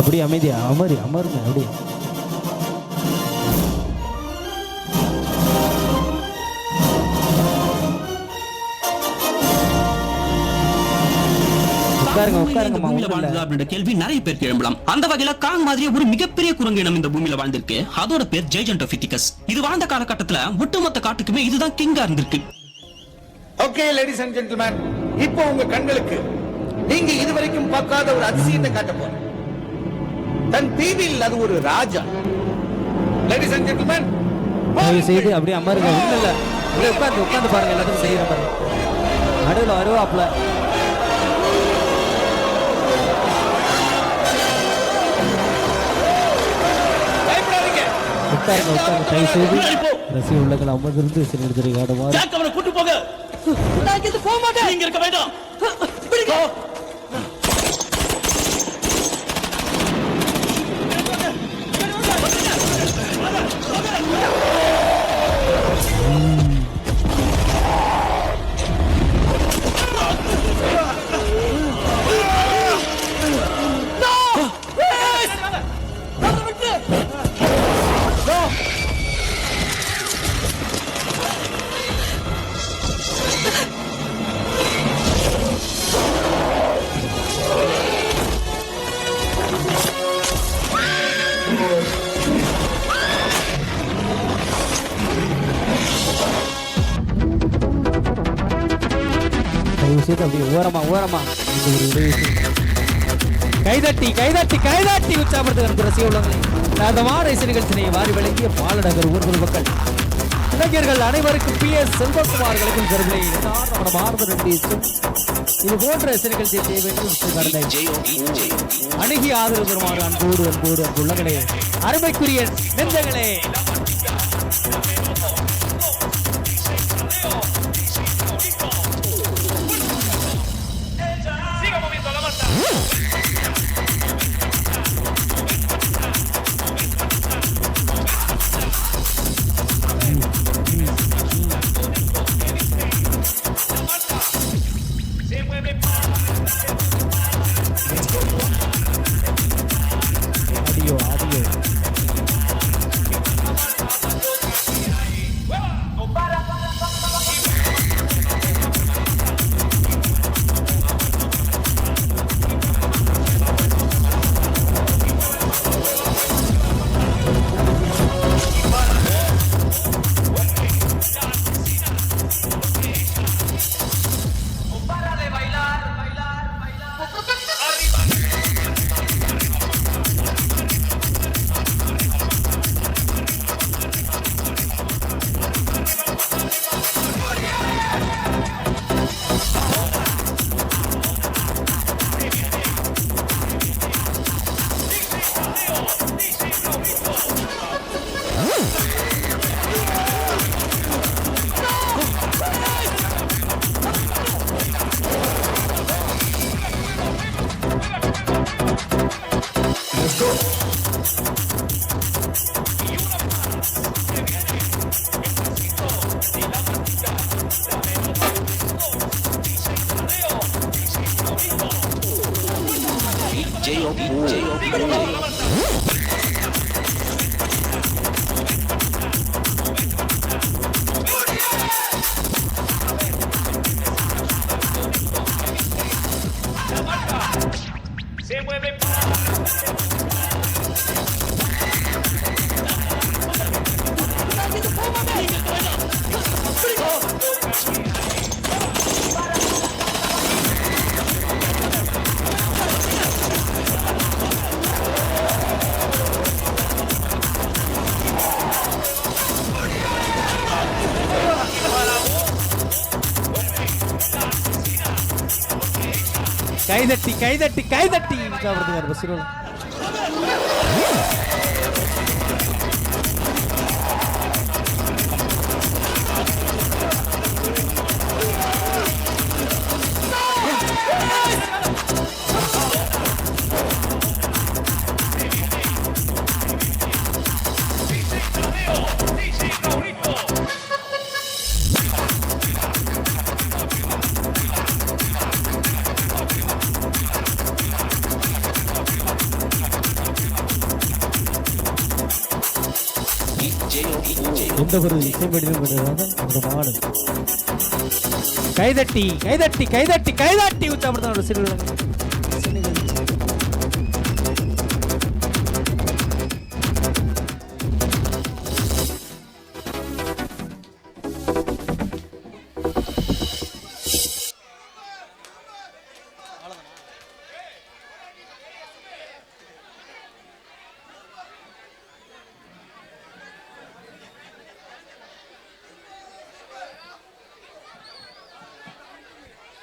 அப்படியே அமைதியா அமருங்க அப்படியே. கேள்வி நிறைய பேருக்கு எழும்பலாம். அந்த வகையில காங் மாதிரி ஒரு மிகப்பெரிய குரங்கு இனம் இந்த பூமியில வாழ்ந்திருக்கு. அதோட பேர் ஜெய்ஜென்டோபிதிகஸ். இது வாழ்ந்த காலகட்டத்துல ஒட்டுமொத்த காட்டுக்குமே இதுதான் கிங்கா இருந்திருக்கு. ஓகே லேடிஸ் அண்ட் ஜென்டில்மேன், இப்போ உங்க கண்களுக்கு நீங்க இதுவரைக்கும் பார்க்காத ஒரு அதிசயத்தை காட்ட போறேன். தன் தீவில் அது ஒரு ராஜா. லேடிஸ் அண்ட் ஜென்டில்மேன், தயவு செய்து அப்படியே அமருங்க. இல்ல அப்படியே உட்கார்ந்து பாருங்க. எல்லாத்தையும் செய்யற பாருங்க. நடுவில் வருவாப்ல. உட்காருங்க. தயவு செய்து ரசிக உள்ளங்கள் அமர்ந்திருந்து சிறுநீர் காடுவார். அவனை கூட்டு போக. நான் இங்க போக மாட்டேன். நீங்க இருக்க வேண்டாம். அப்படி ஓரமா கைதட்டி உற்சாகப்படுத்துகிற ரசிக உள்ளங்களை நாதமான இசை நிகழ்ச்சியை வாரி வழங்கிய பாலடகர் ஊர்கள் மக்கள் இளைஞர்கள் அனைவருக்கும் PS செல்வகுமார் கலைக்கும் கருவிலை மாறுத நன்றி. இது போன்ற இசை நிகழ்ச்சியை செய்ய வேண்டும் அணுகி ஆதரவு தருமாறு அன்போடு உள்ளங்களே, அருமைக்குரிய நெஞ்சங்களே. கைதட்டி பஸ்ஸில் எந்த ஒரு இசை வடிவம் கிடையாது அற்புதமான கைதட்டி கைதட்டி கைதட்டி கைதட்டி உற்சாகப்படுத்தின ஒரு சிறு விலங்கு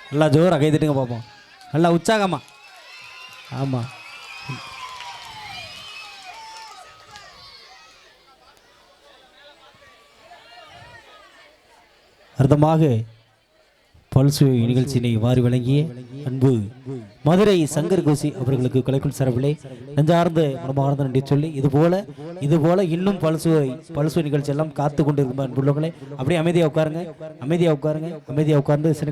நல்லா ஜோரா கை தட்டுங்க பார்ப்போம் நல்லா உற்சாகமா ஆமாம் அர்த்தமாக பல்சுவை நிகழ்ச்சியினை வாரி வழங்கிய அன்பு மதுரை சங்கர் கோசி அவர்களுக்கு கலைக்கும் சார்பிலே நெஞ்சார்ந்த மனமார்ந்த நன்றி சொல்லி இதுபோல இன்னும் பல்சுவை நிகழ்ச்சி எல்லாம் காத்து கொண்டு இருக்கும் அன்புள்ளவங்களே அப்படியே அமைதியாக உட்காருங்க அமைதியாக உட்கார்ந்து